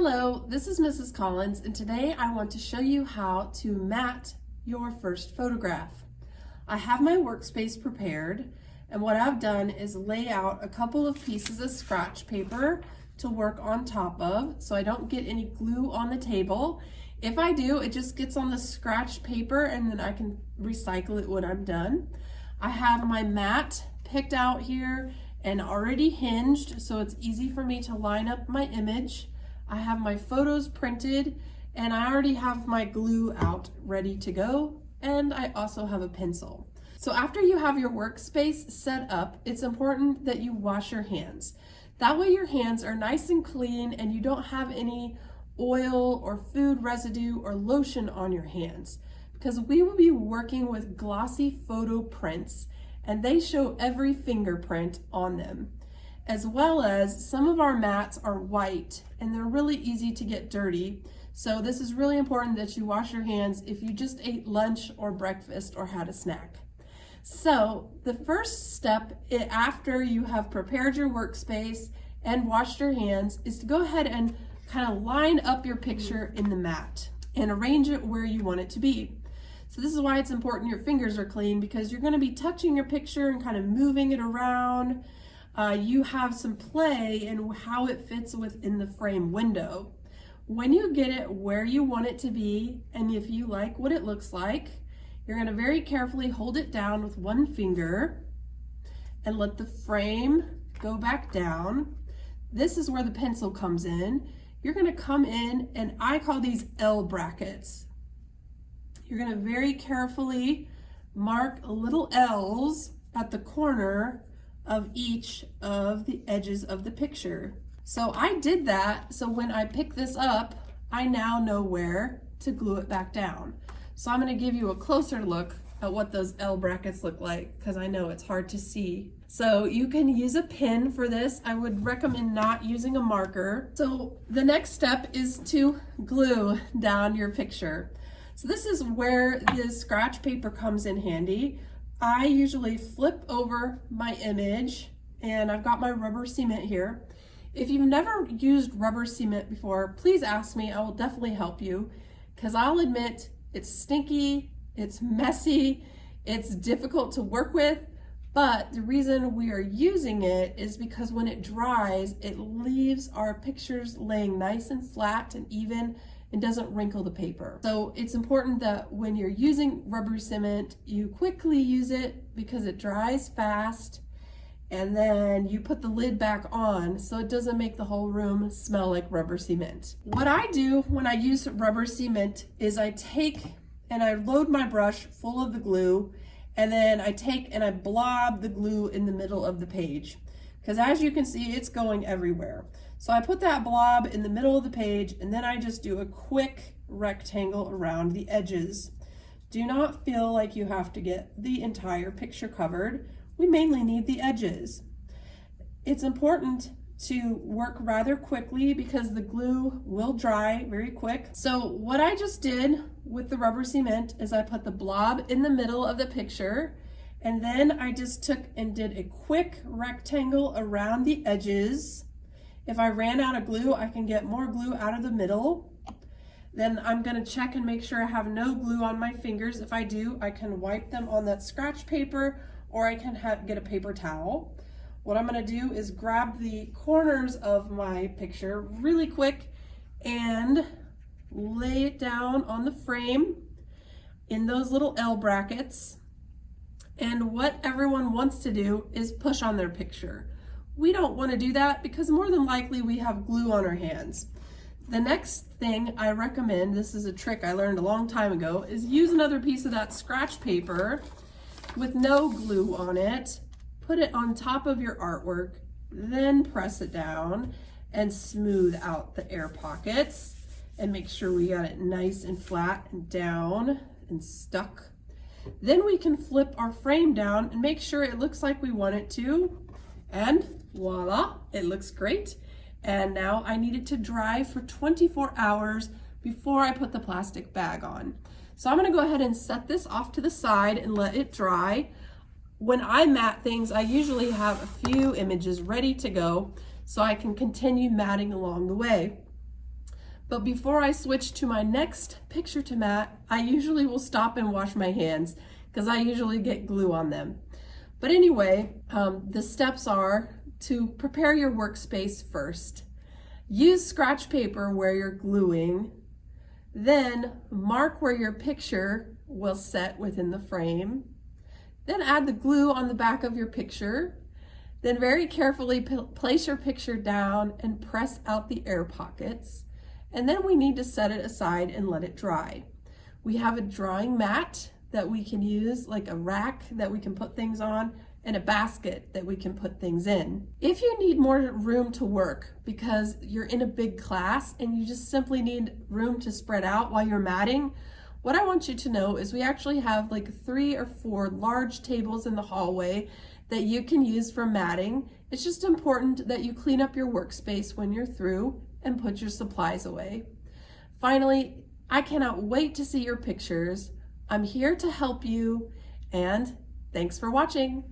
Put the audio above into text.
Hello, this is Mrs. Collins, and today I want to show you how to mat your first photograph. I have my workspace prepared, and what I've done is lay out a couple of pieces of scratch paper to work on top of so I don't get any glue on the table. If I do, it just gets on the scratch paper and then I can recycle it when I'm done. I have my mat picked out here and already hinged, so it's easy for me to line up my image. I have my photos printed and I already have my glue out ready to go, and I also have a pencil. So after you have your workspace set up, it's important that you wash your hands. That way your hands are nice and clean and you don't have any oil or food residue or lotion on your hands, because we will be working with glossy photo prints and they show every fingerprint on them. As well as some of our mats are white and they're really easy to get dirty. So this is really important that you wash your hands if you just ate lunch or breakfast or had a snack. So the first step after you have prepared your workspace and washed your hands is to go ahead and kind of line up your picture in the mat and arrange it where you want it to be. So this is why it's important your fingers are clean, because you're going to be touching your picture and kind of moving it around. You have some play in how it fits within the frame window. When you get it where you want it to be, and if you like what it looks like, you're going to very carefully hold it down with one finger and let the frame go back down. This is where the pencil comes in. You're going to come in, and I call these L brackets. You're going to very carefully mark little L's at the corner of each of the edges of the picture. So I did that, so when I pick this up, I now know where to glue it back down. So I'm going to give you a closer look at what those L brackets look like, because I know it's hard to see. So you can use a pen for this. I would recommend not using a marker. So the next step is to glue down your picture. So this is where the scratch paper comes in handy. I usually flip over my image, and I've got my rubber cement here. If you've never used rubber cement before, please ask me. I will definitely help you, because I'll admit it's stinky, it's messy, it's difficult to work with, but the reason we are using it is because when it dries, it leaves our pictures laying nice and flat and even and doesn't wrinkle the paper. So it's important that when you're using rubber cement, you quickly use it because it dries fast, and then you put the lid back on so it doesn't make the whole room smell like rubber cement. What I do when I use rubber cement is I take and I load my brush full of the glue, and then I take and I blob the glue in the middle of the page, because as you can see, it's going everywhere. So I put that blob in the middle of the page, and then I just do a quick rectangle around the edges. Do not feel like you have to get the entire picture covered. We mainly need the edges. It's important to work rather quickly because the glue will dry very quick. So what I just did with the rubber cement is I put the blob in the middle of the picture, and then I just took and did a quick rectangle around the edges. If I ran out of glue, I can get more glue out of the middle. Then I'm going to check and make sure I have no glue on my fingers. If I do, I can wipe them on that scratch paper, or I can get a paper towel. What I'm going to do is grab the corners of my picture really quick and lay it down on the frame in those little L brackets. And what everyone wants to do is push on their picture. We don't want to do that because more than likely we have glue on our hands. The next thing I recommend, this is a trick I learned a long time ago, is use another piece of that scratch paper with no glue on it, put it on top of your artwork, then press it down and smooth out the air pockets and make sure we got it nice and flat and down and stuck. Then we can flip our frame down and make sure it looks like we want it to, and voila, it looks great. And now I need it to dry for 24 hours before I put the plastic bag on. So I'm going to go ahead and set this off to the side and let it dry. When I mat things, I usually have a few images ready to go so I can continue matting along the way. But before I switch to my next picture to mat, I usually will stop and wash my hands because I usually get glue on them. But anyway, the steps are to prepare your workspace first. Use scratch paper where you're gluing, then mark where your picture will set within the frame. Then add the glue on the back of your picture. Then very carefully place your picture down and press out the air pockets. And then we need to set it aside and let it dry. We have a drying mat that we can use, like a rack that we can put things on, and a basket that we can put things in. If you need more room to work because you're in a big class and you just simply need room to spread out while you're matting, what I want you to know is we actually have like 3 or 4 large tables in the hallway that you can use for matting. It's just important that you clean up your workspace when you're through and put your supplies away. Finally, I cannot wait to see your pictures. I'm here to help you, and thanks for watching.